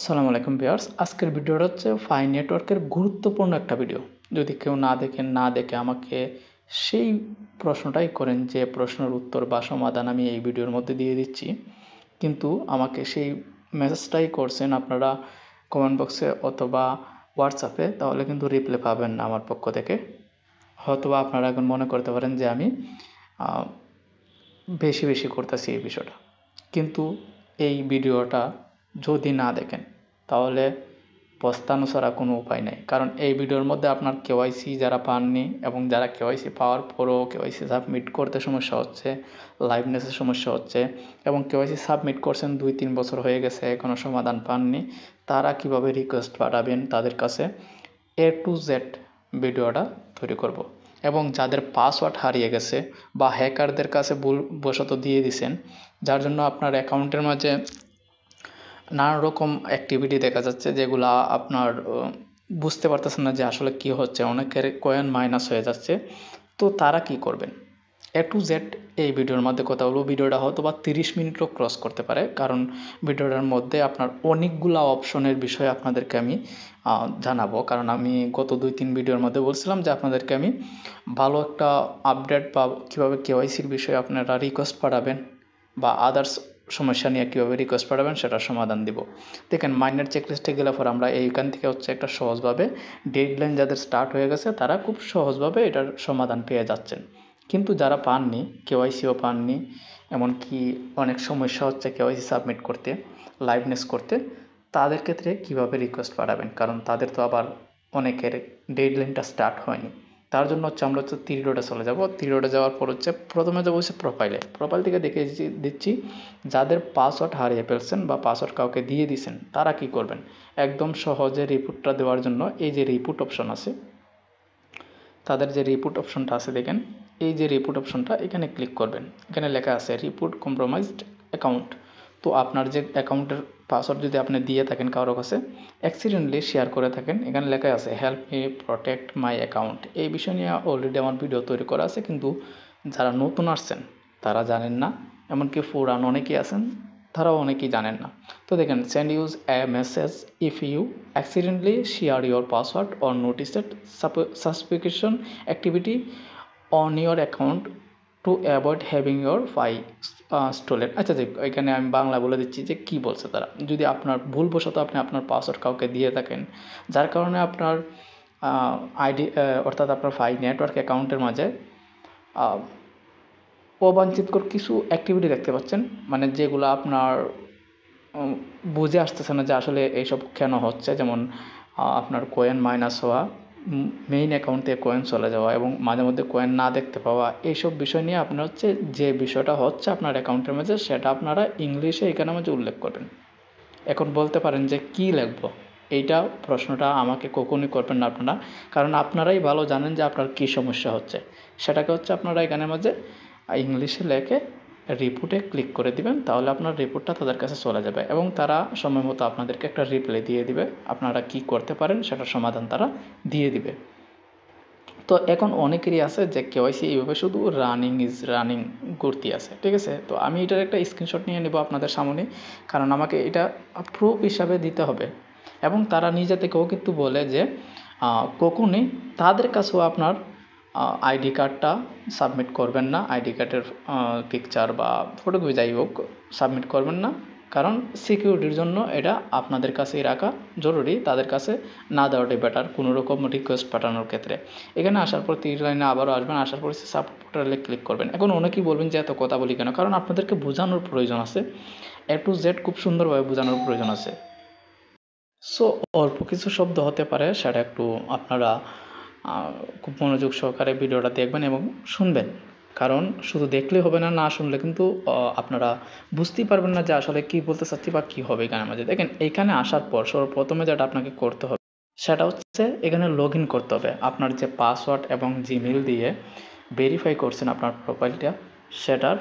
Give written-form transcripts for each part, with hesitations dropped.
আসসালামু আলাইকুম ভিউয়ার্স, আজকের ভিডিওটা হচ্ছে ফাই নেটওয়ার্কের গুরুত্বপূর্ণ একটা ভিডিও। যদি কেউ না দেখে আমাকে সেই প্রশ্নটাই করেন যে প্রশ্নের উত্তর বা সমাধান আমি এই ভিডিওর মধ্যে দিয়ে দিচ্ছি, কিন্তু আমাকে সেই মেসেজটাই করছেন আপনারা কমেন্ট বক্সে অথবা হোয়াটসঅ্যাপে, তাহলে কিন্তু রিপ্লাই পাবেন না আমার পক্ষ থেকে। হয়তোবা আপনারা এখন মনে করতে পারেন যে আমি বেশি করতেছি এই বিষয়টা, কিন্তু এই ভিডিওটা যদি না দেখেন তাহলে পস্তানো ছাড়া কোনো উপায় নেই। কারণ এই ভিডিওর মধ্যে আপনার কেওয়াইসি যারা পাননি এবং যারা কেওয়াইসি পাওয়ার পরও কেওয়াইসি সাবমিট করতে সমস্যা হচ্ছে, লাইভনেসের সমস্যা হচ্ছে, এবং কেওয়াইসি সাবমিট করছেন 2-3 বছর হয়ে গেছে এখনও সমাধান পাননি, তারা কিভাবে রিকোয়েস্ট পাঠাবেন তাদের কাছে A to Z ভিডিওটা তৈরি করব। এবং যাদের পাসওয়ার্ড হারিয়ে গেছে বা হ্যাকারদের কাছে ভুলবশত দিয়ে দিছেন, যার জন্য আপনার অ্যাকাউন্টের মাঝে নানা রকম অ্যাক্টিভিটি দেখা যাচ্ছে যেগুলা আপনার বুঝতে পারতেছেন না যে আসলে কি হচ্ছে, অনেকের কয়েন মাইনাস হয়ে যাচ্ছে, তো তারা কি করবেন A to Z এই ভিডিওর মধ্যে কথা বলবো। ভিডিওটা হয়তো বা 30 মিনিটও ক্রস করতে পারে, কারণ ভিডিওটার মধ্যে আপনার অনেকগুলা অপশনের বিষয়ে আপনাদেরকে আমি জানাবো। কারণ আমি গত 2-3 ভিডিওর মধ্যে বলছিলাম যে আপনাদেরকে আমি ভালো একটা আপডেট বা কীভাবে কেওয়াইসির বিষয়ে আপনারা রিকোয়েস্ট পাঠাবেন বা আদার্স সমস্যা নিয়ে কীভাবে রিকোয়েস্ট পাঠাবেন সেটার সমাধান দিব। দেখেন, মাইনার চেকলিস্টে গেলে পর আমরা এইখান থেকে হচ্ছে একটা সহজভাবে ডেডলাইন যাদের স্টার্ট হয়ে গেছে তারা খুব সহজভাবে এটার সমাধান পেয়ে যাচ্ছেন। কিন্তু যারা পাননি, কেওয়াইসিও পাননি, এমনকি অনেক সমস্যা হচ্ছে কেওয়াইসি সাবমিট করতে, লাইভনেস করতে, তাদের ক্ষেত্রে কিভাবে রিকোয়েস্ট পাঠাবেন, কারণ তাদের তো আবার অনেকের ডেডলাইনটা স্টার্ট হয়নি। তার জন্য হচ্ছে আমরা হচ্ছে থ্রি ডটে চলে যাব। থ্রি ডটে যাওয়ার পর হচ্ছে প্রথমে যাবো হচ্ছে প্রোফাইল থেকে দেখে দিচ্ছি যাদের পাসওয়ার্ড হারিয়ে ফেলছেন বা পাসওয়ার্ড কাউকে দিয়ে দিয়েছেন তারা কি করবেন। একদম সহজে রিপোর্টটা দেওয়ার জন্য এই যে রিপোর্ট অপশন আছে, তাদের যে রিপোর্ট অপশনটা আছে দেখেন, এই যে রিপোর্ট অপশনটা এখানে ক্লিক করবেন। এখানে লেখা আছে রিপোর্ট কম্প্রোমাইজড অ্যাকাউন্ট। তো আপনার যে অ্যাকাউন্টের পাসওয়ার্ড যদি আপনি দিয়ে থাকেন কারো কাছে, অ্যাক্সিডেন্টলি শেয়ার করে থাকেন, এখানে লেখা আছে help me protect my account. এই বিষয় নিয়ে অলরেডি আমার ভিডিও তৈরি করা আছে, কিন্তু যারা নতুন আসছেন তারা জানেন না, এমনকি পুরান অনেকেই আছেন তারাও অনেকেই জানেন না। তো দেখেন, send us a message if you accidentally share your password or noticed suspicious activity on your account to avoid having your stolen. আচ্ছা, যে এখানে আমি বাংলা বলে দিচ্ছি যে কী বলছে তারা। যদি আপনার ভুলবশত আপনি আপনার পাসওয়ার্ড কাউকে দিয়ে থাকেন, যার কারণে আপনার আইডি অর্থাৎ আপনার ফাই নেটওয়ার্ক অ্যাকাউন্টের মাঝে অবাঞ্ছিতকর কিছু অ্যাক্টিভিটি দেখতে পাচ্ছেন, মানে যেগুলো আপনার বুঝে আসতেছে না যে আসলে এইসব কেন হচ্ছে। যেমন আপনার কয়েন মাইনাস হওয়া, মেইন অ্যাকাউন্টে কয়েন চলে যাওয়া এবং মাঝে মধ্যে কয়েন না দেখতে পাওয়া, এইসব বিষয় নিয়ে আপনার হচ্ছে যে বিষয়টা হচ্ছে আপনার অ্যাকাউন্টের মাঝে সেটা আপনারা ইংলিশে এখানে মাঝে উল্লেখ করবেন। এখন বলতে পারেন যে কী লিখবো, এইটা প্রশ্নটা আমাকে কখনই করবেন না আপনারা, কারণ আপনারাই ভালো জানেন যে আপনার কী সমস্যা হচ্ছে। সেটাকে হচ্ছে আপনারা এখানের মাঝে ইংলিশে লেখে রিপোর্টে ক্লিক করে দিবেন, তাহলে আপনার রিপোর্টটা তাদের কাছে চলে যাবে এবং তারা সময় মতো আপনাদেরকে একটা রিপ্লাই দিয়ে দিবে, আপনারা কি করতে পারেন সেটার সমাধান তারা দিয়ে দিবে। তো এখন অনেকেরই আছে যে কেওয়াইসি এইভাবে শুধু রানিং করতে আছে, ঠিক আছে। তো আমি এটার একটা স্ক্রিনশট নিয়ে নেব আপনাদের সামনে, কারণ আমাকে এটা প্রুফ হিসাবে দিতে হবে। এবং তারা নিজে থেকেও কিন্তু বলে যে কখনই তাদের কাছেও আপনার আইডি কার্ডটা সাবমিট করবেন না, আইডি কার্ডের পিকচার বা ফটোকপি যাই হোক সাবমিট করবেন না, কারণ সিকিউরিটির জন্য এটা আপনাদের কাছেই রাখা জরুরি, তাদের কাছে না দেওয়াটাই বেটার কোনো রকম রিকোয়েস্ট পাঠানোর ক্ষেত্রে। এখানে আসার পর 3 লাইনে আবারও আসবেন, আসার পর সাপোর্ট পোর্টালে ক্লিক করবেন। এখন অনেকেই বলবেন যে এত কথা বলি কেন, কারণ আপনাদেরকে বোঝানোর প্রয়োজন আছে, A to Z খুব সুন্দরভাবে বোঝানোর প্রয়োজন আছে। সো অল্প কিছু শব্দ হতে পারে, সেটা একটু আপনারা খুব মনোযোগ সহকারে ভিডিওটা দেখবেন এবং শুনবেন, কারণ শুধু দেখলে হবে না, না শুনলে কিন্তু আপনারা বুঝতেই পারবেন না যে আসলে কী বলতে চাচ্ছি বা কী হবে এখানের মাঝে। দেখেন, এইখানে আসার পর সর্বপ্রথমে যেটা আপনাকে করতে হবে সেটা হচ্ছে এখানে লগ ইন করতে হবে। আপনার যে পাসওয়ার্ড এবং জিমেল দিয়ে ভেরিফাই করছেন আপনার প্রোফাইলটা, সেটার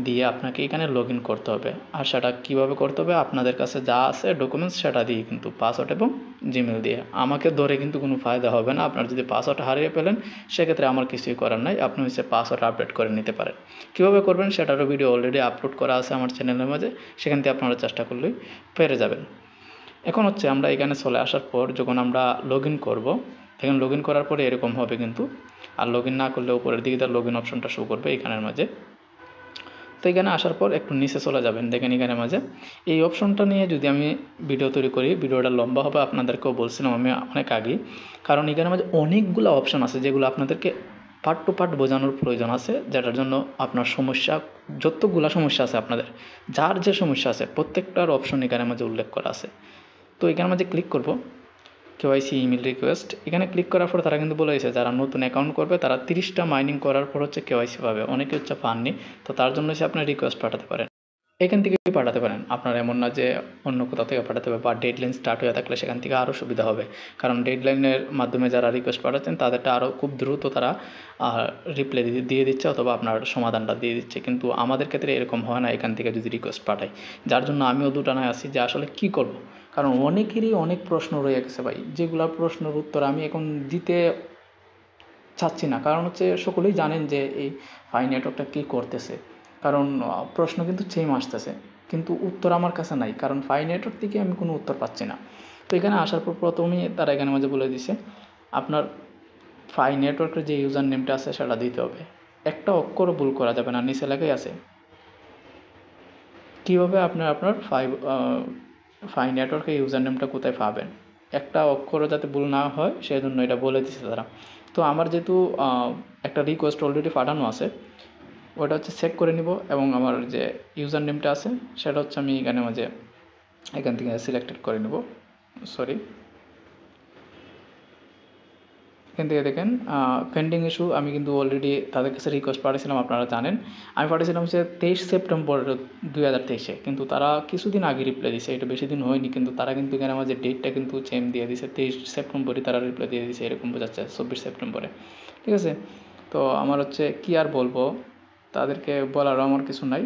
দিয়ে আপনাকে এখানে লগ ইন করতে হবে। আর সেটা কীভাবে করতে হবে, আপনাদের কাছে যা আছে ডকুমেন্টস সেটা দিয়ে, কিন্তু পাসওয়ার্ড এবং জিমেল দিয়ে। আমাকে ধরে কিন্তু কোনো ফায়দা হবে না। আপনার যদি পাসওয়ার্ড হারিয়ে ফেলেন সেক্ষেত্রে আমার কিছুই করার নাই, আপনি হচ্ছে পাসওয়ার্ড আপডেট করে নিতে পারেন। কীভাবে করবেন সেটারও ভিডিও অলরেডি আপলোড করা আছে আমার চ্যানেলের মাঝে, সেখান থেকে আপনারা চেষ্টা করলেই পেরে যাবেন। এখন হচ্ছে আমরা এখানে চলে আসার পর যখন আমরা লগ ইন করবো, দেখেন লগ ইন করার পরে এরকম হবে কিন্তু, আর লগ ইন না করলে উপরের দিকে তার লগ ইন অপশনটা শো করবে এখানের মাঝে। তো এখানে আসার পর একটু নিচে চলে যাবেন, দেখেন এখানে মাঝে এই অপশনটা নিয়ে যদি আমি ভিডিও তৈরি করি, ভিডিওটা লম্বা হবে, আপনাদেরকেও বলছিলাম আমি অনেক আগেই, কারণ এখানে মাঝে অনেকগুলো অপশন আছে যেগুলো আপনাদেরকে পার্ট টু পার্ট বোঝানোর প্রয়োজন আছে, যেটার জন্য আপনার সমস্যা, যতগুলা সমস্যা আছে আপনাদের, যার যে সমস্যা আছে প্রত্যেকটার অপশন এখানে মাঝে উল্লেখ করা আছে। তো এখানে মাঝে ক্লিক করব কেওয়াইসি ইমেল রিকোয়েস্ট, এখানে ক্লিক করার পর তারা কিন্তু বলে দিয়েছে যারা নতুন অ্যাকাউন্ট করবে তারা 30টা মাইনিং করার পর হচ্ছে কেওয়াইসি পাবে, অনেকে হচ্ছে পাননি, তো তার জন্য হচ্ছে আপনার রিকোয়েস্ট পাঠাতে পারেন, এখান থেকে পাঠাতে পারেন। আপনার এমন না যে অন্য কোথাও থেকে পাঠাতে হবে, বা ডেডলাইন স্টার্ট হয়ে থাকলে সেখান থেকে আরও সুবিধা হবে, কারণ ডেডলাইনের মাধ্যমে যারা রিকোয়েস্ট পাঠাচ্ছেন তাদেরটা আরও খুব দ্রুত তারা রিপ্লাই দিয়ে দিচ্ছে অথবা আপনার সমাধানটা দিয়ে দিচ্ছে, কিন্তু আমাদের ক্ষেত্রে এরকম হয় না এখান থেকে যদি রিকোয়েস্ট পাঠাই, যার জন্য আমিও দুটানায় আছি যে আসলে কি করব, কারণ অনেকেরই অনেক প্রশ্ন রয়ে গেছে ভাই, যেগুলো প্রশ্নের উত্তর আমি এখন দিতে চাচ্ছি না, কারণ হচ্ছে সকলেই জানেন যে এই ফাই নেটওয়ার্কটা কী করতেছে, কারণ প্রশ্ন কিন্তু সেম আসতেছে কিন্তু উত্তর আমার কাছে নাই, কারণ ফাই নেটওয়ার্ক থেকে আমি কোনো উত্তর পাচ্ছি না। তো এখানে আসার পর প্রথমেই তারা এখানে মাঝে বলে দিছে আপনার ফাই নেটওয়ার্কের যে ইউজার নেমটা আছে সেটা দিতে হবে, একটা অক্ষরও ভুল করা যাবে না, নিচে লেখাই আছে কীভাবে আপনার ফাই নেটওয়ার্কের ইউজার নেমটা কোথায় পাবেন, একটা অক্ষরও যাতে ভুল না হয় সেজন্য এটা বলে দিচ্ছে তারা। তো আমার যেহেতু একটা রিকোয়েস্ট অলরেডি পাঠানো আছে, ওটা হচ্ছে চেক করে নিব, এবং আমার যে ইউজার নেমটা আছে সেটা হচ্ছে আমি এখান থেকে সিলেক্টেড করে নেব, সরি, এখান থেকে দেখেন পেন্ডিং ইস্যু, আমি কিন্তু অলরেডি তাদের কাছে রিকোয়েস্ট পাঠিয়েছিলাম, আপনারা জানেন আমি পাঠিয়েছিলাম হচ্ছে 23 সেপ্টেম্বর 2023, কিন্তু তারা কিছুদিন আগে রিপ্লাই দিয়েছে, এটা বেশি দিন হয়নি, কিন্তু তারা কিন্তু এখানে আমার যে ডেটটা কিন্তু চেঞ্জ দিয়ে দিয়েছে, 23 সেপ্টেম্বরই তারা রিপ্লাই দিয়ে দিয়েছে, এরকম বোঝাচ্ছে 24 সেপ্টেম্বরে, ঠিক আছে। তো আমার হচ্ছে কী আর বলবো, তাদেরকে বলারও আমার কিছু নাই।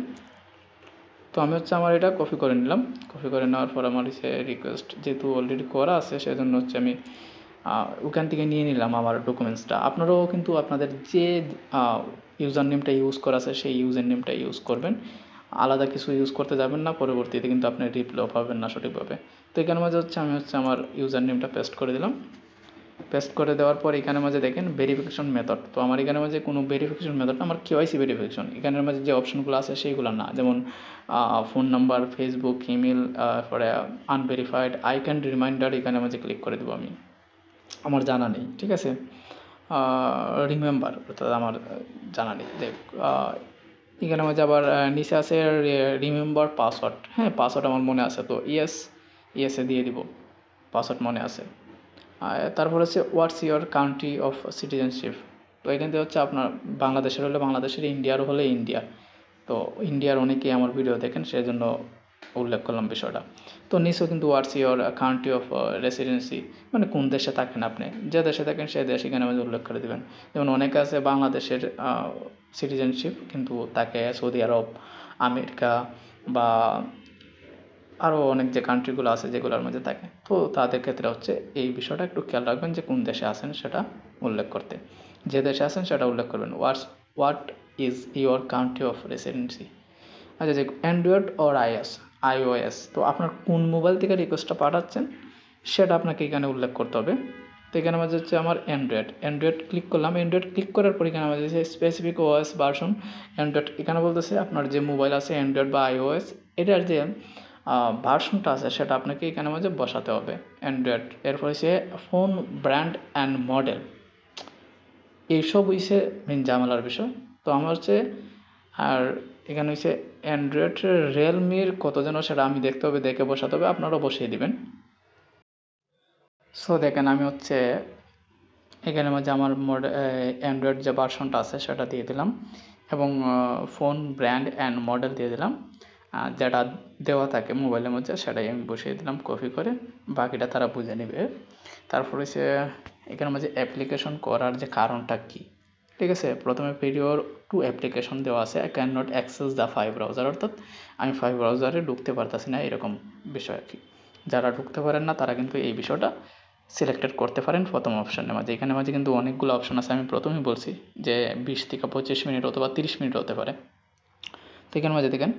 তো আমি হচ্ছে আমার এটা কপি করে নিলাম, কপি করে নেওয়ার পর আমার হচ্ছে রিকোয়েস্ট যেহেতু অলরেডি করা আছে সেজন্য হচ্ছে আমি ওখান থেকে নিয়ে নিলাম আমার ডকুমেন্টসটা। আপনারাও কিন্তু আপনাদের যে ইউজার নেমটা ইউজ করা আছে সেই ইউজার নেমটা ইউজ করবেন, আলাদা কিছু ইউজ করতে যাবেন না, পরবর্তীতে কিন্তু আপনি রিপ্লাইও পাবেন না সঠিকভাবে। তো এখানে মাঝে হচ্ছে আমি আমার ইউজার নেমটা পেস্ট করে দিলাম, পেস্ট করে দেওয়ার পর এখানে মাঝে দেখেন ভেরিফিকেশন মেথড, তো আমার এখানে মাঝে কোনো ভেরিফিকেশন মেথড না, আমার কেওয়াইসি ভেরিফিকেশন, এখানের মাঝে যে অপশনগুলো আছে সেইগুলো না, যেমন ফোন নাম্বার, ফেসবুক, ইমেল, পরে আনভেরিফাইড, আই ক্যান রিমাইন্ডার, এখানে মাঝে ক্লিক করে দেবো আমি, আমার জানা নেই, ঠিক আছে। রিমেম্বার অর্থাৎ আমার জানা নেই, দেখ এখানে মাঝে আবার নিচে আছে রিমেম্বার পাসওয়ার্ড, হ্যাঁ পাসওয়ার্ড আমার মনে আছে, তো ইয়েসে দিয়ে দিব, পাসওয়ার্ড মনে আছে। তারপর হচ্ছে what's your country of citizenship, তো এখান থেকে হচ্ছে আপনার বাংলাদেশের হলে বাংলাদেশের, ইন্ডিয়ার হলে ইন্ডিয়া, তো ইন্ডিয়ার অনেকেই আমার ভিডিও দেখেন সেই জন্য উল্লেখ করলাম বিষয়টা। তো নিচেও কিন্তু what's your country of residency, মানে কোন দেশে থাকেন আপনি, যে দেশে থাকেন সেই দেশ এখানে আমাদের উল্লেখ করে দেবেন। যেমন অনেকে আছে বাংলাদেশের সিটিজেনশিপ কিন্তু তাকে সৌদি আরব, আমেরিকা বা আরও অনেক যে কান্ট্রিগুলো আছে যেগুলোর মধ্যে থাকে, তো তাদের ক্ষেত্রে হচ্ছে এই বিষয়টা একটু খেয়াল রাখবেন যে কোন দেশে আছেন সেটা উল্লেখ করতে, যে দেশে আছেন সেটা উল্লেখ করবেন, what is your country of residency. আচ্ছা, যে অ্যান্ড্রয়েড ওর আইওএস, তো আপনার কোন মোবাইল থেকে রিকোয়েস্টটা পাঠাচ্ছেন সেটা আপনাকে এখানে উল্লেখ করতে হবে। তো এখানে আমাদের হচ্ছে আমার অ্যান্ড্রয়েড ক্লিক করলাম, অ্যান্ড্রয়েড ক্লিক করার পর এখানে আমাদের হচ্ছে স্পেসিফিক ওএস ভার্সন অ্যান্ড্রয়েড, এখানে বলতেছে আপনার যে মোবাইল আছে অ্যান্ড্রয়েড বা আইওএস এটার যে ভার্সনটা আছে সেটা আপনাকে এখানে মাঝে বসাতে হবে অ্যান্ড্রয়েড। এরপর হচ্ছে ফোন ব্র্যান্ড অ্যান্ড মডেল, এইসব হচ্ছে মেন ঝামেলার বিষয়। তো আমার হচ্ছে আর এখানে হচ্ছে অ্যান্ড্রয়েড রিয়েলমির কত যেন সেটা আমি দেখতে হবে, দেখে বসাতে হবে, আপনারাও বসিয়ে দিবেন। সো দেখেন আমি হচ্ছে এখানে মাঝে আমার অ্যান্ড্রয়েড যে ভার্সনটা আছে সেটা দিয়ে দিলাম, এবং ফোন ব্র্যান্ড অ্যান্ড মডেল দিয়ে দিলাম, যেটা দেওয়া থাকে মোবাইলের মধ্যে সেটাই আমি বসিয়ে দিলাম কপি করে, বাকিটা তারা বুঝে নেবে। তারপর হচ্ছে এখানে মাঝে অ্যাপ্লিকেশন করার যে কারণটা কী, ঠিক আছে। প্রথমে পিরিয়ড টু অ্যাপ্লিকেশন দেওয়া আছে, I can not access the five browser, অর্থাৎ আমি ফাইভ ব্রাউজারে ঢুকতে পারতেছি না, এরকম বিষয় আর কি। যারা ঢুকতে পারেন না তারা কিন্তু এই বিষয়টা সিলেক্টেড করতে পারেন প্রথম অপশানের মাঝে, এখানে মাঝে কিন্তু অনেকগুলো অপশান আছে, আমি প্রথমেই বলছি যে 20 থেকে 25 মিনিট অথবা 30 মিনিট হতে পারে। তো এখানে মাঝে দেখেন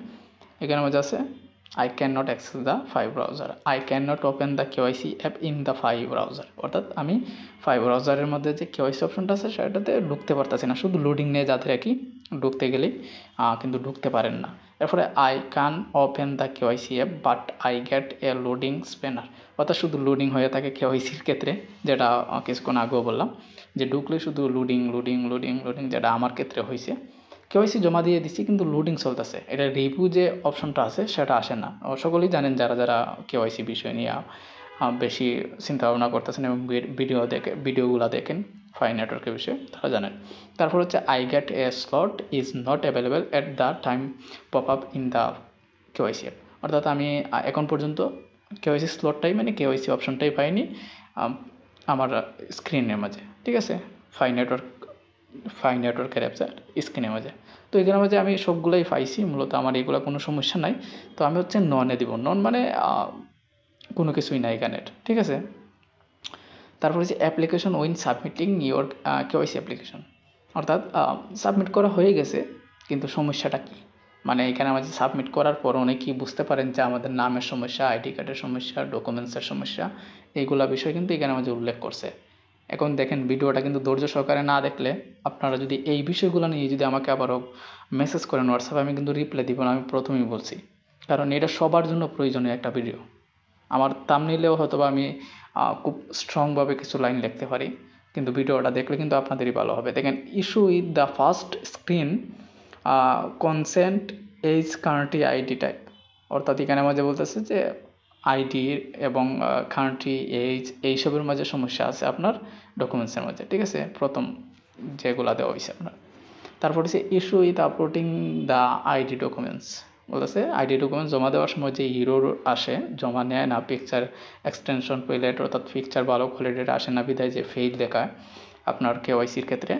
এখানে মাঝে আছে I cannot access the Five browser. I cannot open the KYC app in the Five browser. অর্থাৎ আমি Five ব্রাউজারের মধ্যে যে KYC অপশনটা আছে সেটাতে ঢুকতে পারতাছি না, শুধু লোডিং নিয়ে যাতে রাখি, ঢুকতে গেলেই কিন্তু ঢুকতে পারেন না। এরপরে I can open the KYC app but I get a loading spanner, অর্থাৎ শুধু লোডিং হয়ে থাকে KYCর ক্ষেত্রে, যেটা কিছুক্ষণ আগেও বললাম যে ঢুকলে শুধু লোডিং লোডিং লোডিং লোডিং, যেটা আমার ক্ষেত্রে হয়েছে। KYC জমা দিয়ে দিচ্ছি কিন্তু লোডিং চলতেছে, এটা রিভিউ যে অপশনটা আছে সেটা আসে না। সকলেই জানেন যারা যারা KYC বিষয় নিয়ে বেশি চিন্তা ভাবনা করতেছেন এবং ভিডিওগুলো দেখেন ফাই নেটওয়ার্কের বিষয়ে, তারা জানেন। তারপর হচ্ছে I get a slot is not available at the time pop up in the KYC app, অর্থাৎ আমি এখন পর্যন্ত KYC স্লটটাই মানে KYC অপশনটাই পাইনি আমার স্ক্রিনের মাঝে, ঠিক আছে, ফাই নেটওয়ার্কের অ্যাপসের স্ক্রিনের মাঝে। তো এখানের মাঝে আমি সবগুলোই পাইছি, মূলত আমার এগুলো কোনো সমস্যা নাই। তো আমি হচ্ছে ননে দিব, নন মানে কোনো কিছুই নাই এখানের, ঠিক আছে। তারপর হচ্ছে application win submitting your KYC application, অর্থাৎ সাবমিট করা হয়ে গেছে কিন্তু সমস্যাটা কী, মানে এখানে আমাদের সাবমিট করার পর অনেকেই বুঝতে পারেন যে আমাদের নামের সমস্যা, আইডি কার্ডের সমস্যা, ডকুমেন্টসের সমস্যা, এইগুলা বিষয় কিন্তু এখানে আমাদের উল্লেখ করছে। এখন দেখেন ভিডিওটা কিন্তু ধৈর্য সহকারে না দেখলে আপনারা যদি এই বিষয়গুলো নিয়ে যদি আমাকে আবারও মেসেজ করেন হোয়াটসঅ্যাপে, আমি কিন্তু রিপ্লাই দিব না, আমি প্রথমেই বলছি, কারণ এটা সবার জন্য প্রয়োজনীয় একটা ভিডিও। আমার থাম্বনেইলেও হয়তো বা আমি খুব স্ট্রংভাবে কিছু লাইন লিখতে পারি, কিন্তু ভিডিওটা দেখলে কিন্তু আপনাদেরই ভালো হবে। দেখেন issue with the first screen consent age country ID type, অর্থাৎ এখানে মাঝে বলতেছে যে আইডি এবং কান্ট্রি এইজ এইসবের মাঝে সমস্যা আছে আপনার ডকুমেন্টসের মাঝে, ঠিক আছে, প্রথম যেগুলো দেওয়া হয়েছে আপনার। তারপর হচ্ছে issue with uploading the ID documents, বলতেছে আইডি ডকুমেন্টস জমা দেওয়ার সময় যে ইরোর আসে, জমা নেয় না, পিকচার এক্সটেনশন পেলেট অর্থাৎ পিকচার ভালো কোয়ালিটির আসে না, বিধায় যে ফেইল দেখায় আপনার KYCর ক্ষেত্রে,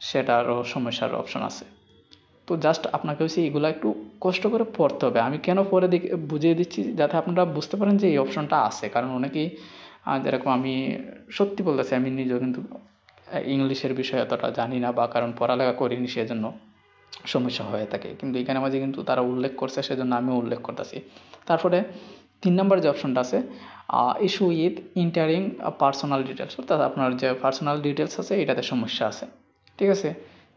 সেটারও সমস্যার অপশন আছে। তো জাস্ট আপনাকে হচ্ছে এগুলো একটু কষ্ট করে পড়তে হবে, আমি কেন পরে বুঝিয়ে দিচ্ছি যাতে আপনারা বুঝতে পারেন যে এই অপশনটা আছে, কারণ অনেকেই যেরকম আমি সত্যি বলতেছি আমি নিজেও কিন্তু ইংলিশের বিষয়ে এতটা জানি না, বা কারণ পড়ালেখা করিনি সেজন্য সমস্যা হয়ে থাকে, কিন্তু এখানে মাঝে কিন্তু তারা উল্লেখ করছে সেজন্য আমিও উল্লেখ করতেছি। তারপরে 3 নম্বর যে অপশনটা আছে issue with entering personal details, অর্থাৎ আপনার যে পার্সোনাল ডিটেলস আছে এটাতে সমস্যা আছে, ঠিক আছে।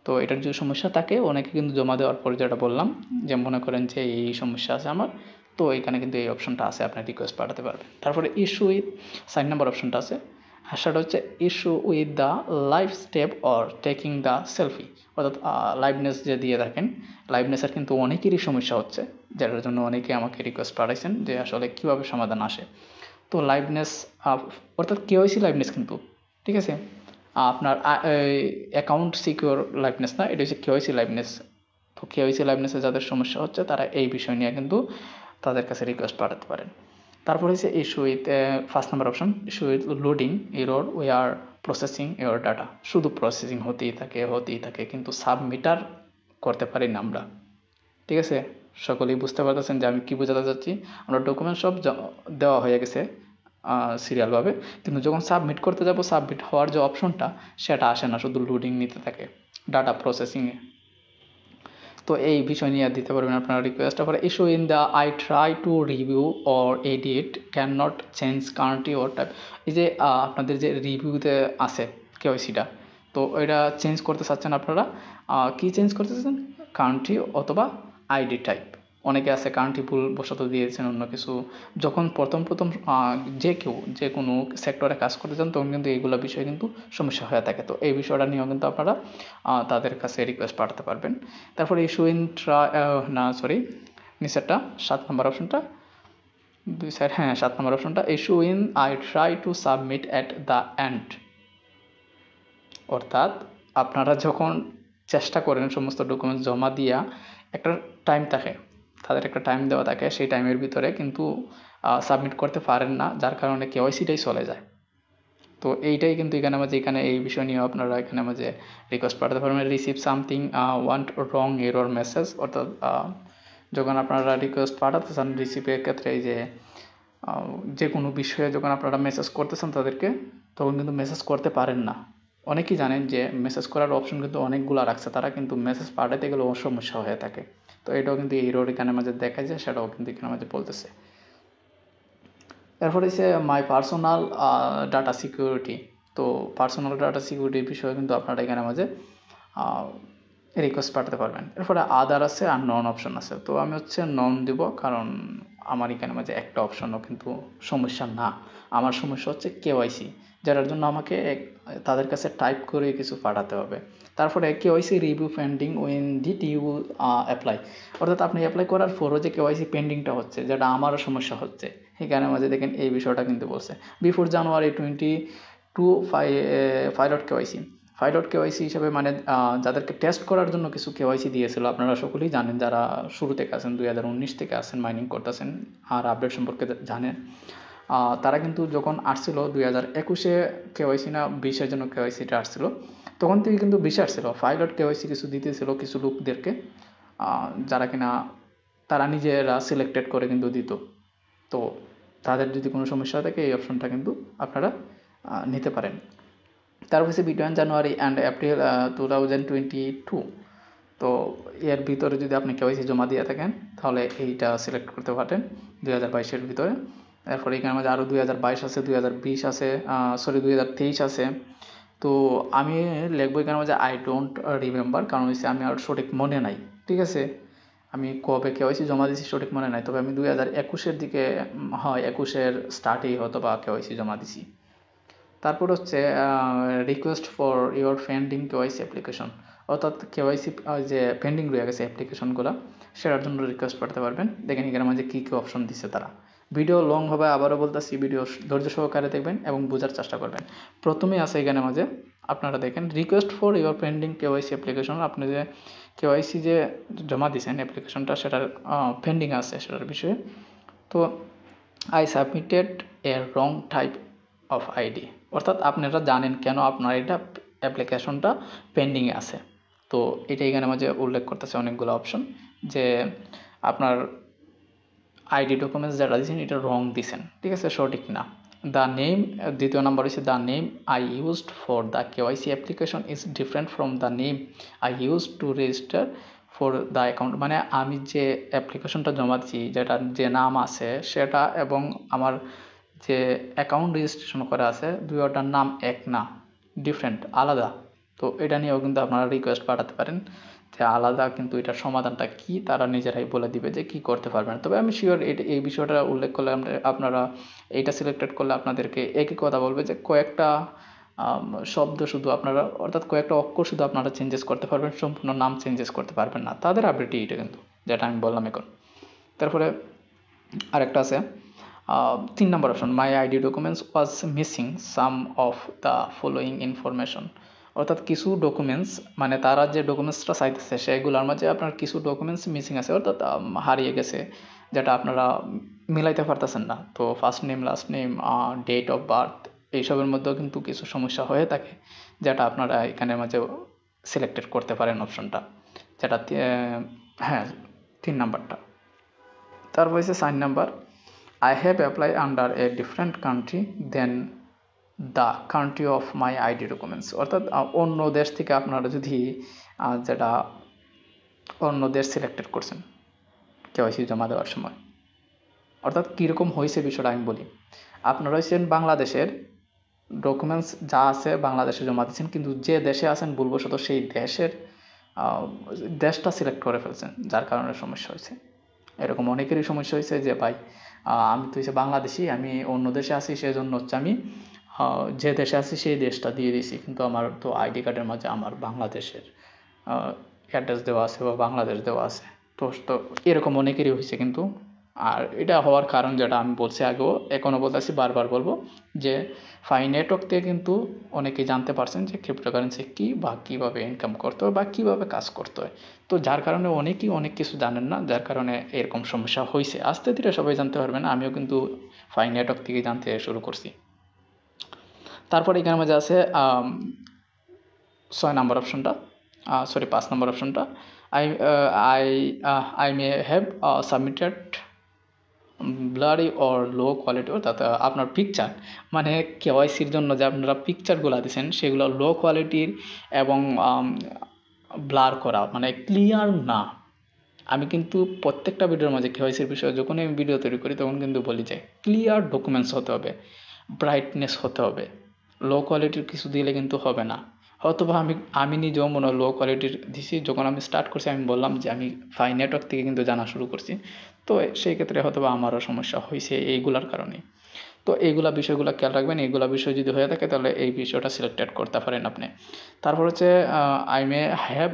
তো এটার যদি সমস্যা থাকে অনেকে কিন্তু জমা দেওয়ার পর যেটা বললাম যে মনে করেন যে এই সমস্যা আছে আমার, তো এখানে কিন্তু এই অপশনটা আছে, আপনি রিকোয়েস্ট পাঠাতে পারবেন। তারপরে ইস্যু উইথ 4 নম্বর অপশনটা আছে, সেটা হচ্ছে issue with the live step or taking the selfie, অর্থাৎ লাইভনেস যে দিয়ে থাকেন, লাইভনেসের কিন্তু অনেকেরই সমস্যা হচ্ছে, যেটার জন্য অনেকে আমাকে রিকোয়েস্ট পাঠাইছেন যে আসলে কীভাবে সমাধান আসে। তো লাইভনেস অর্থাৎ KYC লাইভনেস কিন্তু, ঠিক আছে, আপনার অ্যাকাউন্ট সিকিউর লাইভনেস না, এটা হচ্ছে KYC লাইভনেস। তো KYC লাইভনেসে যাদের সমস্যা হচ্ছে তারা এই বিষয় নিয়ে কিন্তু তাদের কাছে রিকোয়েস্ট পাঠাতে পারেন। তারপর হচ্ছে issue with 1 number option, issue with loading error we are processing your data, শুধু প্রসেসিং হতেই থাকে কিন্তু সাবমিটার করতে পারি না আমরা, ঠিক আছে। সকলেই বুঝতে পারতেছেন যে আমি কী বোঝাতে চাচ্ছি, আমরা ডকুমেন্ট সব দেওয়া হয়ে গেছে সিরিয়ালভাবে, কিন্তু যখন সাবমিট করতে যাব সাবমিট হওয়ার যে অপশনটা সেটা আসে না, শুধু লোডিং নিতে থাকে ডাটা প্রসেসিংয়ে। তো এই বিষয় নিয়ে দিতে পারবেন আপনারা রিকোয়েস্ট। তারপরে issue in the I try to review or edit can not change country or type, এই যে আপনাদের যে রিভিউতে আছে KYCটা, তো এটা চেঞ্জ করতে চাচ্ছেন আপনারা, কী চেঞ্জ করতে চাচ্ছেন, কান্ট্রি অথবা আইডি টাইপ। অনেকে আছে কান্ট্রি ভুলবশত দিয়েছেন অন্য কিছু, যখন প্রথম যে কোনো সেক্টরে কাজ করতে চান তখন কিন্তু এইগুলো বিষয়ে কিন্তু সমস্যা হয়ে থাকে। তো এই বিষয়টা নিয়েও কিন্তু আপনারা তাদের কাছে রিকোয়েস্ট পাঠাতে পারবেন। তারপরে ইস্যু ইন নিচেরটা 7 নম্বর অপশনটা, 7 নম্বর অপশনটা issue in I try to submit at the end, অর্থাৎ আপনারা যখন চেষ্টা করেন সমস্ত ডকুমেন্টস জমা দিয়া, একটা টাইম থাকে, তাদের একটা টাইম দেওয়া থাকে, সেই টাইমের ভিতরে কিন্তু সাবমিট করতে পারেন না, যার কারণে KYCটাই চলে যায়। তো এইটাই কিন্তু এখানে এই বিষয় নিয়ে আপনারা এখানে মাঝে রিকোয়েস্ট পাঠাতে পারবেন। রিসিভ সামথিং ওয়ান্ট রং এরর মেসেজ, অর্থাৎ যখন আপনারা রিকোয়েস্ট পাঠাতে চান রিসিভের ক্ষেত্রে, এই যে কোনো বিষয়ে যখন আপনারা মেসেজ করতেছেন তাদেরকে, তখন কিন্তু মেসেজ করতে পারেন না। অনেকেই জানেন যে মেসেজ করার অপশন কিন্তু অনেকগুলো রাখছে তারা, কিন্তু মেসেজ পাঠাতে গেলে সমস্যা হয়ে থাকে। তো এটাও কিন্তু এরর এখানে মাঝে দেখা যায়, সেটাও কিন্তু এখানে মাঝে বলতেছে। এরপর হচ্ছে মাই পার্সোনাল ডাটা সিকিউরিটি। তো পার্সোনাল ডাটা সিকিউরিটির বিষয়ে কিন্তু আপনারা এখানে মাঝে রিকোয়েস্ট পাঠাতে পারবেন। এরপরে আদার আছে আর নন অপশন আছে। তো আমি হচ্ছে নন দিব, কারণ আমার এখানে মাঝে একটা অপশনও কিন্তু সমস্যা না। আমার সমস্যা হচ্ছে কেওয়াইসি, যেটার জন্য আমাকে তাদের কাছে টাইপ করে কিছু পাঠাতে হবে। তারপরে KYC review pending when did you apply, অর্থাৎ আপনি অ্যাপ্লাই করার পরও যে কেওয়াইসি পেন্ডিংটা হচ্ছে, যেটা আমারও সমস্যা হচ্ছে, এখানে মাঝে দেখেন এই বিষয়টা কিন্তু বলছে বিফোর জানুয়ারি 22 পাইলট কেওয়াইসি। পাইলট কেওয়াইসি হিসেবে মানে যাদেরকে টেস্ট করার জন্য কিছু কেওয়াইসি দিয়েছিল, আপনারা সকলেই জানেন যারা শুরু থেকে আছেন, 2019 থেকে আছেন, মাইনিং করতেছেন আর আপডেট সম্পর্কে জানেন। তারা কিন্তু যখন আসছিল 2021-এ কেওয়াইসি না 20-এর জন্য কেওয়াইসিটা আসছিল, তখন থেকে কিন্তু 20 আসছিল পাইলট কেওয়াইসি কিছু দিতেছিল কিছু লোকদেরকে, যারা কিনা তারা নিজেরা সিলেক্টেড করে কিন্তু দিত। তো তাদের যদি কোনো সমস্যা থাকে এই অপশনটা কিন্তু আপনারা নিতে পারেন। তারপর হচ্ছে বিটুইন জানুয়ারি অ্যান্ড এপ্রিল 2022, তো এর ভিতরে যদি আপনি কেওয়াইসি জমা দিয়ে থাকেন তাহলে এইটা সিলেক্ট করতে পারেন 2022-এর ভিতরে। এরপরে এখানে মধ্যে আরও 2022 আছে, 2020 আছে, 2023 আছে। তো আমি লিখবো এখানে মধ্যে আই ডোন্ট রিমেম্বার, কারণ হচ্ছে আমি আর সঠিক মনে নাই, ঠিক আছে। আমি কবে কেওয়াইসি জমা দিয়েছি সঠিক মনে নাই, তবে আমি 2021-এর দিকে হয় 21-এর স্টার্টেই হয়তো বা কেওয়াইসি জমা দিছি। তারপর হচ্ছে request for your pending KYC application, অর্থাৎ কেওয়াইসি যে পেন্ডিং রয়ে গেছে অ্যাপ্লিকেশনগুলো, সেটার জন্য রিকোয়েস্ট পাঠাতে পারবেন। দেখেন এখানে মাঝে কী কী অপশন দিচ্ছে তারা। ভিডিও লং হবে, আবারও বলতেছি, ভিডিও ধৈর্য সহকারে দেখবেন এবং বোঝার চেষ্টা করবেন। প্রথমেই আছে এখানে মাঝে আপনারা দেখেন request for your pending KYC application, আপনি যে কেওয়াইসি যে জমা দিয়েছেন অ্যাপ্লিকেশনটা সেটার পেন্ডিং আছে সেটার বিষয়ে। তো I submitted A wrong type of ID, অর্থাৎ আপনারা জানেন কেন আপনার এটা অ্যাপ্লিকেশনটা পেন্ডিংয়ে আছে। তো এটা এখানে মাঝে উল্লেখ করতেছে অনেকগুলো অপশন, যে আপনার আইডি ডকুমেন্টস যেটা দিয়েছেন এটা রং দিয়েছেন, ঠিক আছে, সঠিক না। দ্য নেম, দ্বিতীয় নাম্বার হচ্ছে the name I used for the KYC application is different from the name I use to register for the account, মানে আমি যে অ্যাপ্লিকেশনটা জমা দিচ্ছি যেটার যে নাম আছে সেটা এবং আমার যে অ্যাকাউন্ট রেজিস্ট্রেশন করা আছে দুইটার নাম এক না, ডিফারেন্ট, আলাদা। তো এটা নিয়েও কিন্তু আপনারা রিকোয়েস্ট পাঠাতে পারেন যে আলাদা, কিন্তু এটার সমাধানটা কি তারা নিজেরাই বলে দিবে যে কি করতে পারবেন। তবে আমি শিওর এই বিষয়টা উল্লেখ করলে আপনারা এইটা সিলেক্টেড করলে আপনাদেরকে একই কথা বলবে যে কয়েকটা শব্দ শুধু আপনারা, অর্থাৎ কয়েকটা অক্ষর শুধু আপনারা চেঞ্জেস করতে পারবেন, সম্পূর্ণ নাম চেঞ্জেস করতে পারবেন না। তাদের আপডেটই এটা কিন্তু, যেটা আমি বললাম এখন। তারপরে আরেকটা আছে 3 number option, my ID documents was missing some of the following information, অর্থাৎ কিছু ডকুমেন্টস, মানে তারা যে ডকুমেন্টসটা চাইতেছে সেগুলোর মাঝে আপনার কিছু ডকুমেন্টস মিসিং আছে, অর্থাৎ হারিয়ে গেছে, যেটা আপনারা মিলাইতে পারতেছেন না। তো first name, last name, date of birth, এইসবের মধ্যেও কিন্তু কিছু সমস্যা হয়ে থাকে, যেটা আপনারা এখানের মাঝে সিলেক্টেড করতে পারেন অপশনটা, যেটা হ্যাঁ 3 নাম্বারটা। তারপর হচ্ছে 4 number, I have applied under a different country than the country of my ID documents, অর্থাৎ অন্য দেশ থেকে আপনারা যদি যেটা অন্য দেশ সিলেক্টেড করছেন কেওয়াইসি জমা দেওয়ার সময়, অর্থাৎ কীরকম হয়েছে বিষয়টা আমি বলি। আপনারা হচ্ছেন বাংলাদেশের ডকুমেন্টস যা আছে বাংলাদেশে জমা দিচ্ছেন, কিন্তু যে দেশে আছেন ভুলবশত সেই দেশের দেশটা সিলেক্ট করে ফেলছেন, যার কারণে সমস্যা হয়েছে। এরকম অনেকেরই সমস্যা হয়েছে যে ভাই আমি তো হচ্ছে বাংলাদেশি, আমি অন্য দেশে আছি, সেই জন্য হচ্ছে আমি যে দেশে আছি সেই দেশটা দিয়ে দিয়েছি, কিন্তু আমার তো আইডি কার্ডের মাঝে আমার বাংলাদেশের অ্যাড্রেস দেওয়া আছে বা বাংলাদেশ দেওয়া আছে। তো এরকম অনেকেরই হয়েছে কিন্তু। আর এটা হওয়ার কারণ যেটা আমি বলছি আগেও, এখনও বলতেছি, বারবার বলবো, যে ফাই নেটওয়ার্ক থেকে কিন্তু অনেকেই জানতে পারছেন যে ক্রিপ্টোকারেন্সি কী বা কীভাবে ইনকাম করতে হয় বা কীভাবে কাজ করতে হয়। তো যার কারণে অনেকেই অনেক কিছু জানেন না, যার কারণে এরকম সমস্যা হয়েছে। আস্তে ধীরে সবাই জানতে পারবেন, আমিও কিন্তু ফাই নেটওয়ার্ক থেকে জানতে শুরু করছি। তারপরে এখানে মাঝে আছে 6 নাম্বার অপশনটা, 5 নাম্বার অপশনটা, I I I may have submitted blurry or low quality, অর্থাৎ আপনার পিকচার, মানে কেওয়াইসির জন্য যে আপনারা পিকচারগুলো দিচ্ছেন সেগুলো লো কোয়ালিটির এবং ব্লার করা, মানে ক্লিয়ার না, আমি কিন্তু প্রত্যেকটা ভিডিওর মাঝে কেওয়াইসির বিষয়ে যখন আমি ভিডিও তৈরি করি তখন কিন্তু বলি যে ক্লিয়ার ডকুমেন্টস হতে হবে, ব্রাইটনেস হতে হবে, লো কোয়ালিটির কিছু দিলে কিন্তু হবে না। হয়তোবা আমি নিজেও মনে হয় লো কোয়ালিটির দিছি, যখন আমি স্টার্ট করছি আমি বললাম যে আমি ফাই নেটওয়ার্ক থেকে কিন্তু জানা শুরু করছি, তো সেই ক্ষেত্রে হয়তোবা আমারও সমস্যা হয়েছে এইগুলার কারণে। তো এইগুলা বিষয়গুলো খেয়াল রাখবেন, এইগুলা বিষয় যদি হয়ে থাকে তাহলে এই বিষয়টা সিলেক্টেড করতে পারেন আপনি। তারপর হচ্ছে I may have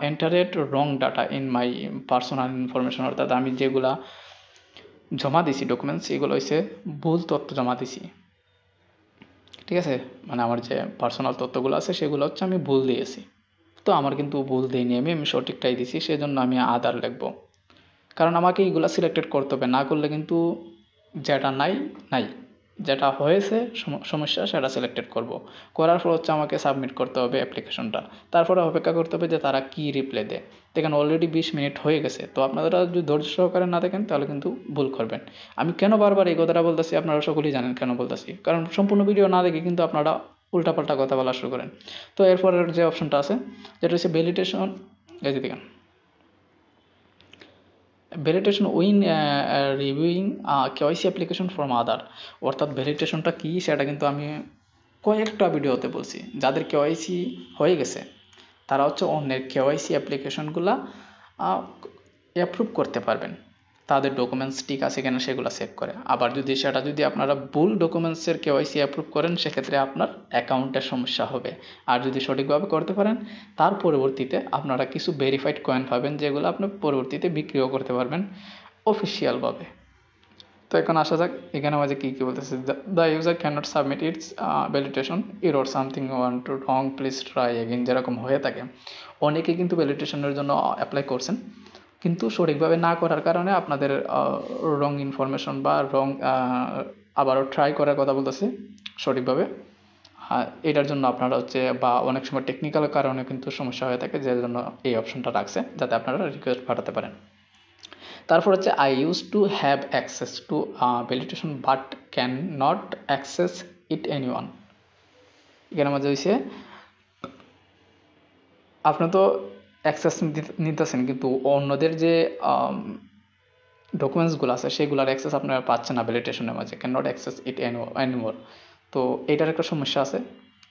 এন্টারেড wrong data in my personal information, অর্থাৎ আমি যেগুলা জমা দিছি ডকুমেন্টস এগুলো হচ্ছে ভুল তথ্য জমা দিছি, ঠিক আছে, মানে আমার যে পার্সোনাল তথ্যগুলো আছে সেগুলো হচ্ছে আমি ভুল দিয়েছি। তো আমার কিন্তু ভুল দিইনি, আমি সঠিকটাই দিছি, সেজন্য আমি আদার লিখবো, কারণ আমাকে এইগুলো সিলেক্টেড করতে হবে, না করলে কিন্তু যেটা নাই নাই, যেটা হয়েছে সমস্যা সেটা সিলেক্টেড করব। করার পর হচ্ছে আমাকে সাবমিট করতে হবে অ্যাপ্লিকেশনটা, তারপরে অপেক্ষা করতে হবে যে তারা কী রিপ্লাই দেয়। দেখেন অলরেডি 20 মিনিট হয়ে গেছে, তো আপনারা যদি ধৈর্য সহকারে না দেখেন তাহলে কিন্তু ভুল করবেন। আমি কেন বারবার এই কথাটা বলতেছি আপনারা সকলেই জানেন কেন বলতেছি, কারণ সম্পূর্ণ ভিডিও না দেখে কিন্তু আপনারা উল্টাপাল্টা কথা বলা শুরু করেন। তো এরপরের যে অপশনটা আছে যেটা হচ্ছে ভ্যালিডেশন, এই যে দেখেন validation win reviewing KYC application from other, অর্থাৎ ভ্যালিডেশনটা কী সেটা কিন্তু আমি কয়েকটা ভিডিওতে বলছি। যাদের কেওয়াইসি হয়ে গেছে তারা হচ্ছে অন্যের কেওয়াইসি অ্যাপ্লিকেশনগুলা অ্যাপ্রুভ করতে পারবেন, তাদের ডকুমেন্টস ঠিক আছে কিনা সেগুলো চেক করে। আবার যদি আপনারা ভুল ডকুমেন্টসের কেওয়াইসি অ্যাপ্রুভ করেন সেক্ষেত্রে আপনার অ্যাকাউন্টের সমস্যা হবে। আর যদি সঠিকভাবে করতে পারেন তার পরবর্তীতে আপনারা কিছু ভেরিফাইড কয়েন পাবেন, যেগুলো আপনি পরবর্তীতে বিক্রিও করতে পারবেন অফিসিয়ালভাবে। তো এখন আসা যাক এখানে মাঝে কী কী বলতেছে, the user can not submit it's validation error something went wrong please try again, যেরকম হয়ে থাকে। অনেকে কিন্তু ভ্যালিডেশনের জন্য অ্যাপ্লাই করছেন কিন্তু সঠিকভাবে না করার কারণে আপনাদের রং ইনফরমেশন বা রং আবারও ট্রাই করার কথা বলতেছে সঠিকভাবে। এটার জন্য আপনারা হচ্ছে বা অনেক সময় টেকনিক্যাল কারণে কিন্তু সমস্যা হয়ে থাকে, যার জন্য এই অপশনটা রাখছে যাতে আপনারা রিকোয়েস্ট পাঠাতে পারেন। তারপর হচ্ছে I use to have access to validation but can not access it anyone. এখানে মধ্যে হয়েছে আপনি তো অ্যাক্সেস নিতেছেন কিন্তু অন্যদের যে ডকুমেন্টসগুলো আছে সেগুলোর অ্যাক্সেস আপনারা পাচ্ছেন না ভ্যালিডেশনের মাঝে, can not access it anymore. তো এটার একটা সমস্যা আছে,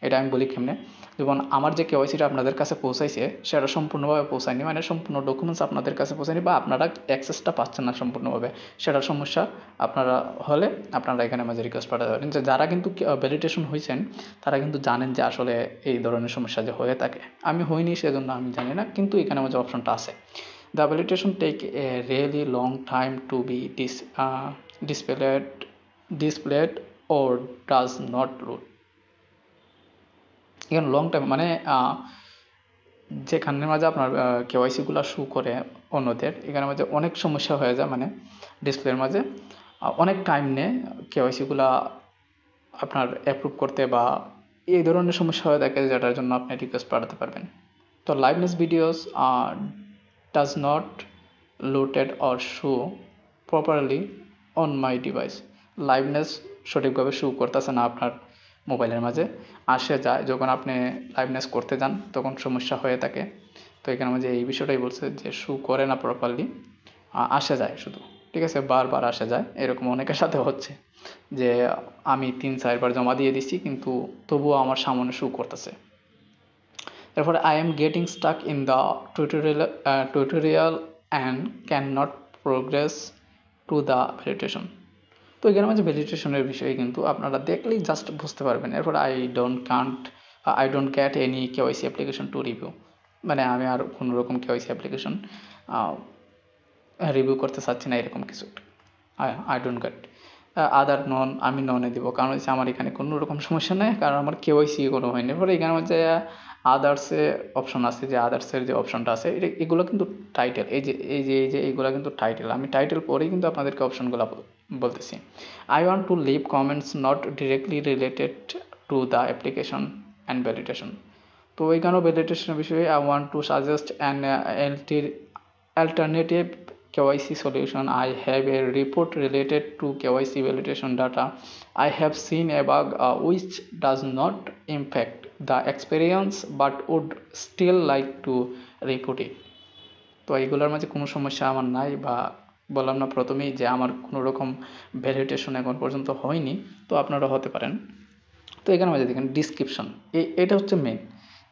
এটা আমি বলি কেমনে। যেমন আমার যে কেওয়াইসিটা আপনাদের কাছে পৌঁছাইছে সেটা সম্পূর্ণভাবে পৌঁছায়নি, মানে সম্পূর্ণ ডকুমেন্টস আপনাদের কাছে পৌঁছায়নি বা আপনারা অ্যাক্সেসটা পাচ্ছেন না সম্পূর্ণভাবে, সেটার সমস্যা আপনারা হলে আপনারা এখানে মাঝে রিকোয়েস্ট পাঠাতে পারেন। যে যারা কিন্তু ভ্যালিডেশন হয়েছেন তারা কিন্তু জানেন যে আসলে এই ধরনের সমস্যা যে হয়ে থাকে, আমি হইনি সেজন্য আমি জানি না, কিন্তু এখানে মাঝে অপশনটা আছে। The validation take a really long time to be displayed or does not load. এখানে লং টাইম মানে যেখানের মাঝে আপনার কেওয়াইসিগুলো শো করে অন্যদের, এখানের মাঝে অনেক সমস্যা হয়ে যায়, মানে ডিসপ্লের মাঝে অনেক টাইম নেয় কেওয়াইসিগুলো আপনার অ্যাপ্রুভ করতে বা এই ধরনের সমস্যা হয়ে থাকে, যেটার জন্য আপনি রিকোয়েস্ট পাঠাতে পারবেন। তো liveness videos does not loaded or show properly on my device. Liveness সঠিকভাবে শো করতেছে না আপনার মোবাইলের মাঝে, আসে যায় যখন আপনি লাইভনেস করতে যান তখন সমস্যা হয়ে থাকে। তো এখানে মাঝে এই বিষয়টাই বলছে যে শো করে না প্রপারলি, আসে যায় শুধু, ঠিক আছে, বারবার আসে যায়, এরকম অনেকের সাথে হচ্ছে যে আমি 3-4 বার জমা দিয়ে দিচ্ছি কিন্তু তবুও আমার সামনে শো করতেছে। Therefore, I am getting stuck in the tutorial and cannot progress to the validation. তো এখানে মাঝে ভ্যালিডেশনের বিষয়ে কিন্তু আপনারা দেখলেই জাস্ট বুঝতে পারবেন। এরপর I don't get any KYC application to review, মানে আমি আর কোনো রকম কেওয়াইসি অ্যাপ্লিকেশন রিভিউ করতে চাচ্ছি না, এরকম কিছু। আই ডোন্ট গেট আদার নন, আমি ননে দিব, কারণ হচ্ছে আমার এখানে কোনো রকম সমস্যা নেই, কারণ আমার কেওয়াইসি কোনো হয়নি। এরপরে এখানে হচ্ছে আদার্সে অপশন আছে, যে আদার্সের যে অপশনটা আছে এগুলো কিন্তু টাইটেল, এই যে এইগুলো কিন্তু টাইটেল, আমি টাইটেল পরেই কিন্তু আপনাদেরকে অপশনগুলো বলতেছি। I want to leave comments not directly related to the application and validation. তো এইখানেও ভ্যালিডেশনের বিষয়ে I want to suggest an alternative KYC solution. I have a report related to KYC validation data. I have seen a bug which does not impact the experience but would still like to report it. তো তো এইগুলোর মাঝে কোনো সমস্যা আমার নাই, বা বললাম না প্রথমেই যে আমার কোনো রকম ভ্যালিডেশন এখন পর্যন্ত হয়নি, তো আপনারা হতে পারেন। তো এখানে মাঝে দেখেন ডিসক্রিপশন, এটা হচ্ছে মেইন।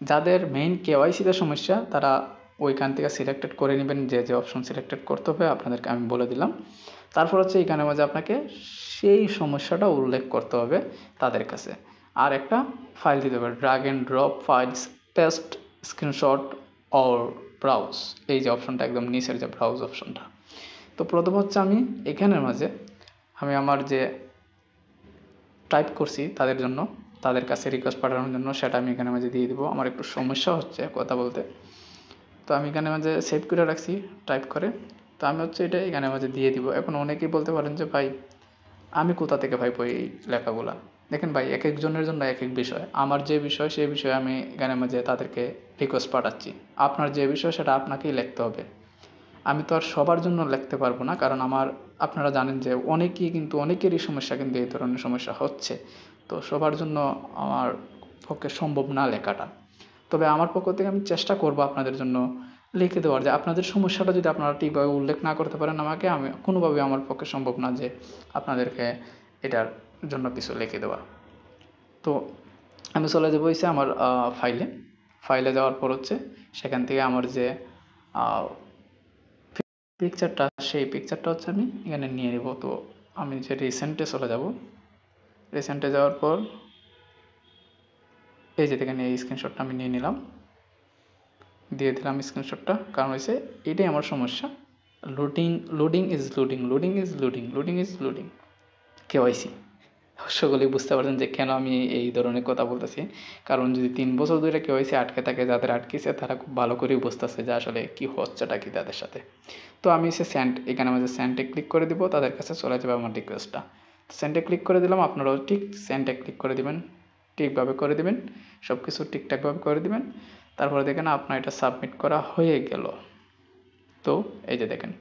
যাদের মেইন কেওয়াইসিতে সমস্যা তারা ওইখান থেকে সিলেক্টেড করে নেবেন, যে যে অপশন সিলেক্টেড করতে হবে আপনাদেরকে আমি বলে দিলাম। তারপর হচ্ছে এখানে মাঝে আপনাকে সেই সমস্যাটা উল্লেখ করতে হবে তাদের কাছে, আর একটা ফাইল দিতে হবে, drag and drop files, paste, screenshot or browse, এই যে অপশনটা একদম নিচের যে ব্রাউজ অপশনটা। তো প্রথম হচ্ছে আমি এখানের মাঝে আমি আমার যে টাইপ করছি তাদের জন্য, তাদের কাছে রিকোয়েস্ট পাঠানোর জন্য, সেটা আমি এখানে মাঝে দিয়ে দিব। আমার একটু সমস্যা হচ্ছে কথা বলতে, তো আমি এখানে মাঝে সেভ করে রাখছি টাইপ করে। তো আমি হচ্ছে এটা এখানে মাঝে দিয়ে দিব। এখন অনেকেই বলতে পারেন যে ভাই আমি কোথা থেকে পাইবো এই লেখাগুলা। দেখেন ভাই, এক একজনের জন্য এক এক বিষয়। আমার যে বিষয় সেই বিষয়ে আমি এখানে মাঝে তাদেরকে রিকোয়েস্ট পাঠাচ্ছি। আপনার যে বিষয় সেটা আপনাকেই লিখতে হবে। আমি তো আর সবার জন্য লিখতে পারবো না, কারণ আপনারা জানেন যে অনেকেরই সমস্যা কিন্তু এই ধরনের সমস্যা হচ্ছে। তো সবার জন্য আমার পক্ষে সম্ভব না লেখাটা। তবে আমার পক্ষ থেকে আমি চেষ্টা করব আপনাদের জন্য লিখে দেওয়ার, যে আপনাদের সমস্যাটা যদি আপনারা ঠিকভাবে উল্লেখ না করতে পারেন আমাকে, আমি কোনোভাবে আমার পক্ষে সম্ভব না যে আপনাদেরকে এটার জন্য কিছু লিখে দেওয়া। তো আমি চলে যাবো হচ্ছে আমার ফাইলে যাওয়ার পর হচ্ছে সেখান থেকে আমার যে পিকচারটা, সেই পিকচারটা হচ্ছে আমি এখানে নিয়ে নেব। তো আমি যে রিসেন্টে চলে যাব, রিসেন্টে যাওয়ার পর এই যে দেখেন এই স্ক্রিনশটটা আমি নিয়ে নিলাম, দিয়ে দিলাম স্ক্রিনশটটা। কারণ হয়েছে এটাই আমার সমস্যা, লোডিং ইজ লোডিং কেওয়াইসি। সকলেই বুঝতে পারছেন যে কেন আমি এই ধরনের কথা বলতেছি। কারণ যদি 3 বছর ধরে কেওয়াইসি আটকে থাকে, যাদের আটকেছে তারা খুব ভালো করেই বুঝতেছে যে আসলে কি হচ্ছেটা কি তাদের সাথে। তো আমি এখানে আমাদের সেন্ডে ক্লিক করে দিব, তাদের কাছে চলে যাবে আমার রিকোয়েস্টটা। সেন্ডে ক্লিক করে দিলাম, আপনারাও ঠিক সেন্ডে ক্লিক করে দিবেন, ঠিকভাবে করে দিবেন, সব কিছু ঠিকঠাকভাবে করে দিবেন। তারপরে দেখেন আপনার এটা সাবমিট করা হয়ে গেল। তো এই যে দেখেন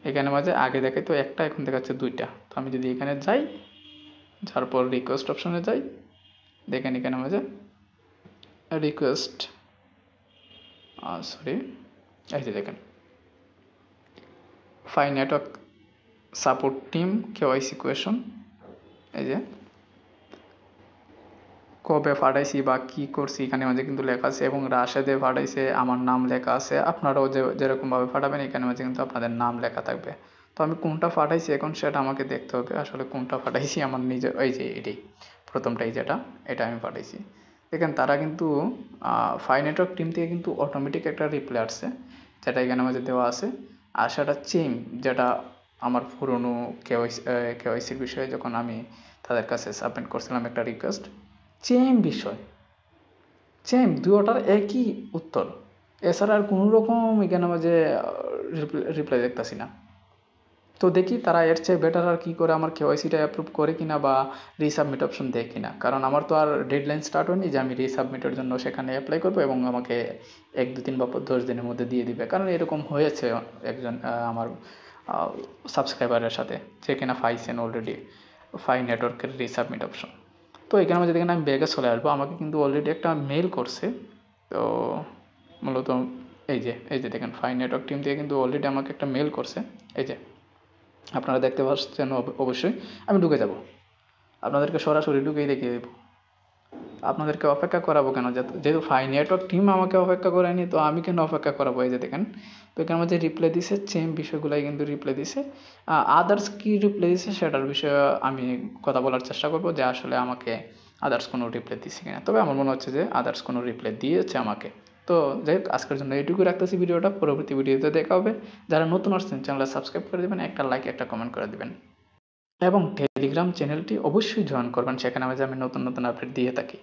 এখানে মাঝে আগে দেখে তো একটা, এখন দেখাচ্ছে 2টা। তো আমি যদি এখানে যাই, যার পর রিকোয়েস্ট অপশনে যাই, দেখেন এখানে মাঝে রিকোয়েস্ট এই যে দেখেন ফাই network support team KYC question, এই যে কবে ফাটাইছি বা কি করছি এখানে মাঝে কিন্তু লেখা আছে, এবং রাশেদে ফাটাইছে আমার নাম লেখা আছে। আপনারাও যেরকমভাবে ফাটাবেন এখানে মাঝে কিন্তু আপনাদের নাম লেখা থাকবে। তো আমি কোনটা ফাটাইছি এখন সেটা আমাকে দেখতে হবে, আসলে কোনটা ফাটাইছি আমার নিজে, এই যে এটাই প্রথমটাই, এটা আমি ফাটাইছি। দেখেন তারা কিন্তু ফাই নেটওয়ার্ক টিম থেকে কিন্তু অটোমেটিক একটা রিপ্লাই আসছে, যেটা এখানে মাঝে দেওয়া আছে। আর সেটা চেম, যেটা আমার পুরনো কেওয়াইসির বিষয়ে যখন আমি তাদের কাছে সাবমিট করছিলাম একটা রিকোয়েস্ট, সেম দুটোটার একই উত্তর, এছাড়া আর কোনো রকম এখানে মাঝে রিপ্লাই দেখতেছি না। তো দেখি তারা এর চেয়ে বেটার আর কি করে আমার কেওয়াইসিটা অ্যাপ্রুভ করে কিনা, বা রিসাবমিট অপশন দেয় কিনা। কারণ আমার তো আর ডেডলাইন স্টার্ট হয়নি যে আমি রিসাবমিটের জন্য সেখানে অ্যাপ্লাই করবো এবং আমাকে 1-2-3 বা 10 দিনের মধ্যে দিয়ে দিবে। কারণ এরকম হয়েছে একজন আমার সাবস্ক্রাইবারের সাথে, যে কিনা পাইছেন অলরেডি ফাই নেটওয়ার্কের রিসাবমিট অপশন। তো এখানে মধ্যে দেখেন আমি ব্যাগে চলে আসবো, আমাকে কিন্তু অলরেডি একটা মেল করছে। তো মূলত এই যে দেখেন ফাই নেটওয়ার্ক টিম থেকে কিন্তু অলরেডি আমাকে একটা মেল করছে, এই যে আপনারা দেখতে পাচ্ছেন অবশ্যই। আমি ঢুকে যাব, আপনাদেরকে সরাসরি ঢুকেই দেখিয়ে দেবো। আপনাদেরকে অপেক্ষা করাবো কেন? যেহেতু ফাই নেটওয়ার্ক টিম আমাকে অপেক্ষা করায়নি, তো আমি কেন অপেক্ষা করাবো? এই যে দেখেন, তো এখানে মধ্যে রিপ্লাই দিছে, সেম বিষয়গুলাই কিন্তু রিপ্লাই দিছে। আদার্স কি রিপ্লাই দিছে সেটার বিষয়ে আমি কথা বলার চেষ্টা করবো, যে আসলে আমাকে আদার্স কোনো রিপ্লাই দিছে কিনা। তবে আমার মনে হচ্ছে যে আদার্স কোনো রিপ্লাই দিয়েছে আমাকে। তো যাই হোক, আজকের জন্য এইটুকু রাখতেছি ভিডিওটা, পরবর্তী ভিডিওতে দেখা হবে। যারা নতুন আসছেন চ্যানেলটা সাবস্ক্রাইব করে দেবেন, একটা লাইক একটা কমেন্ট করে দেবেন, এবং টেলিগ্রাম চ্যানেলটি অবশ্যই জয়েন করবেন, সেখানে আমি নতুন নতুন আপডেট দিয়ে থাকি।